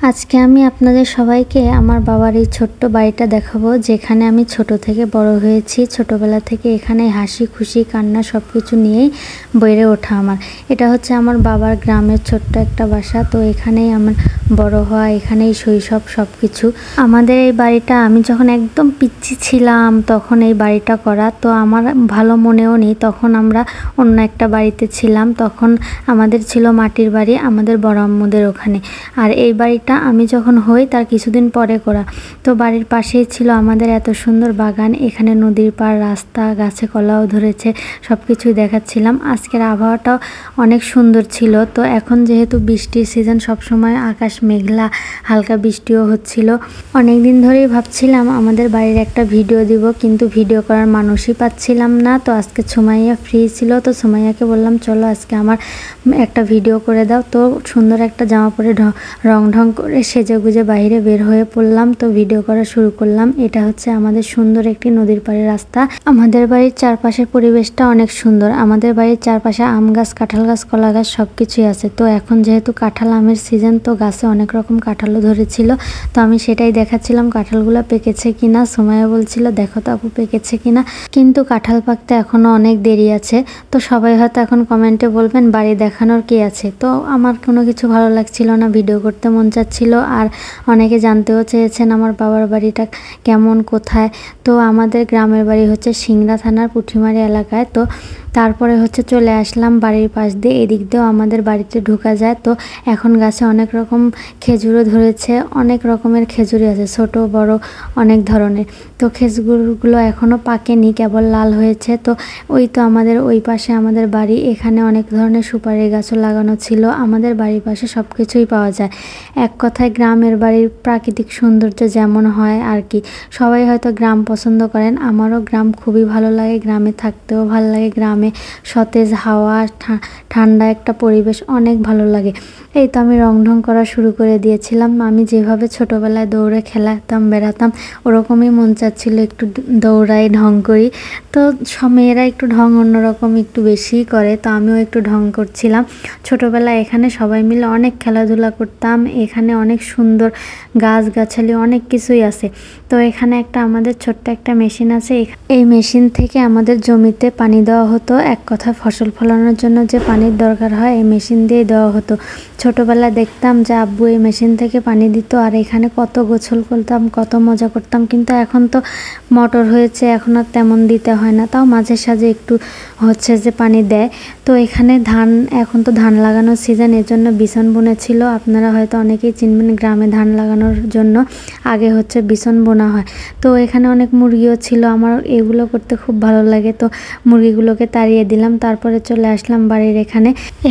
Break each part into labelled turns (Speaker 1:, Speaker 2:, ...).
Speaker 1: আজকে আমি আপনাদের সবাইকে আমার বাবার এই ছোট্ট বাড়িটা দেখাবো, যেখানে আমি ছোট থেকে বড় হয়েছি। ছোটবেলা থেকে এখানে হাসি খুশি কান্না সব কিছু নিয়েই বেড়ে ওঠা আমার। এটা হচ্ছে আমার বাবার গ্রামের ছোট্ট একটা বাসা। তো এখানেই আমার বড় হওয়া, এখানেই শৈশব সব কিছু। আমাদের এই বাড়িটা আমি যখন একদম পিচ্চি ছিলাম তখন এই বাড়িটা করা। তো আমার ভালো মনেও নেই, তখন আমরা অন্য একটা বাড়িতে ছিলাম। তখন আমাদের ছিল মাটির বাড়ি, আমাদের বড় আম্মুদের ওখানে। আর এই বাড়িটা আমি যখন হই তার কিছুদিন পরে করা। তো বাড়ির পাশেই ছিল আমাদের এত সুন্দর বাগান, এখানে নদীর পাড়, রাস্তা, গাছে কলাও ধরেছে, সব কিছুই দেখাচ্ছিলাম। আজকের আবহাওয়াটাও অনেক সুন্দর ছিল। তো এখন যেহেতু বৃষ্টির সিজন, সবসময় আকাশ মেঘলা, হালকা বৃষ্টিও হচ্ছিল। অনেক দিন ধরেই ভাবছিলাম আমাদের বাড়ির একটা ভিডিও দিব, কিন্তু ভিডিও করার মানুষই পাচ্ছিলাম না। তো আজকে সুমাইয়া ফ্রি ছিল, তো সুমাইয়াকে বললাম চলো আজকে আমার একটা ভিডিও করে দাও। তো সুন্দর একটা জামা পরে রং ঢং করে সেজে গুজে বাইরে বের হয়ে পড়লাম। তো ভিডিও করা শুরু করলাম। এটা হচ্ছে আমাদের সুন্দর একটি নদীর পাড়ের রাস্তা। আমাদের বাড়ির চারপাশের পরিবেশটা অনেক সুন্দর। আমাদের বাড়ির চারপাশে আম গাছ, কাঁঠাল গাছ, কলা গাছ সব কিছুই আছে। তো এখন যেহেতু কাঁঠাল আমের সিজন, তো গাছে অনেক রকম কাঁঠালও ধরেছিল। তো আমি সেটাই দেখাচ্ছিলাম কাঁঠালগুলো পেকেছে কিনা। সুমাইয়া বলছিল দেখো তো আপু পেকেছে কিনা, কিন্তু কাঁঠাল পাকতে এখনো অনেক দেরি আছে। তো সবাই হয়তো এখন কমেন্টে বলবেন বাড়ি দেখানোর কি আছে। তো আমার কোনো কিছু ভালো লাগছিল না, ভিডিও করতে মন চাচ্ছিল। আর অনেকে জানতেও চেয়েছেন আমার বাবার বাড়িটা কেমন, কোথায়। তো আমাদের গ্রামের বাড়ি হচ্ছে সিংড়া থানার পুঠিমারি এলাকায়। তো তারপরে হচ্ছে চলে আসলাম বাড়ির পাশ দিয়ে, এদিক দিয়েও আমাদের বাড়িতে ঢোকা যায়। তো এখন গাছে অনেক রকম খেজুরও ধরেছে, অনেক রকমের খেজুরই আছে, ছোট বড় অনেক ধরনের। তো খেজুরগুলো এখনও পাকেনি, কেবল লাল হয়েছে। তো ওই তো আমাদের ওই পাশে আমাদের বাড়ি, এখানে অনেক ধরনের সুপারি গাছও লাগানো ছিল। আমাদের বাড়ির পাশে সব কিছুই পাওয়া যায়। এক কথায় গ্রামের বাড়ির প্রাকৃতিক সৌন্দর্য যেমন হয় আর কি। সবাই হয়তো গ্রাম পছন্দ করেন, আমারও গ্রাম খুবই ভালো লাগে, গ্রামে থাকতেও ভালো লাগে। গ্রামে সতেজ হাওয়া, ঠান্ডা একটা পরিবেশ অনেক ভালো লাগে। এই তো আমি রং ঢং করা শুরু করে দিয়েছিলাম। আমি যেভাবে ছোটোবেলায় দৌড়ে খেলাতাম বেড়াতাম, ওরকমই মন চাচ্ছিল একটু দৌড়াই, ঢং করি। তো মেয়েরা একটু ঢং অন্যরকম একটু বেশিই করে, তো আমিও একটু ঢং করছিলাম। ছোটোবেলায় এখানে সবাই মিলে অনেক খেলাধুলা করতাম। এখানে অনেক সুন্দর গাছগাছালি অনেক কিছুই আছে। তো এখানে আমাদের ছোট্ট একটা মেশিন আছে। এই মেশিন থেকে আমাদের জমিতে পানি দেওয়া হতো। এক কথা ফসল ফলানোর জন্য যে পানির দরকার হয়, এই মেশিন দিয়ে দেওয়া হতো। ছোটোবেলায় দেখতাম যে আব্বু এই মেশিন থেকে পানি দিত, আর এখানে কত গোসল করতাম, কত মজা করতাম। কিন্তু এখন তো মোটর হয়েছে, এখন আর তেমন দিতে হয় না, তাও মাঝে সাঝে একটু হচ্ছে যে পানি দেয়। তো এখানে এখন তো ধান লাগানোর সিজন, এর জন্য বিছন বুনেছিল। আপনারা হয়তো অনেকেই চিনবেন, গ্রামে ধান লাগানোর জন্য আগে হচ্ছে বিছন বোনা হয়। তো এখানে অনেক মুরগিও ছিল, আমার এগুলো করতে খুব ভালো লাগে। তো মুরগিগুলোকে তাড়িয়ে দিলাম, তারপরে চলে আসলাম বাড়ির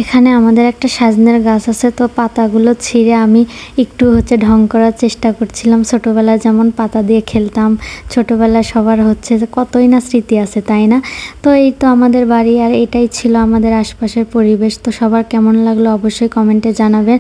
Speaker 1: এখানে আমাদের একটা সাজনের গাছ আছে। তো পাতাগুলো ছিঁড়ে আমি একটু হচ্ছে ঢং করার চেষ্টা করছিলাম। ছোটোবেলায় যেমন পাতা দিয়ে খেলতাম, ছোটোবেলায় সবার হচ্ছে যে কতই না স্মৃতি আছে, তাই না? তো এই তো আমাদের বাড়ি, আর এটাই ছিল আমাদের আশপাশের পরিবেশ। তো সবার কেমন লাগলো অবশ্যই কমেন্টে জানাবেন।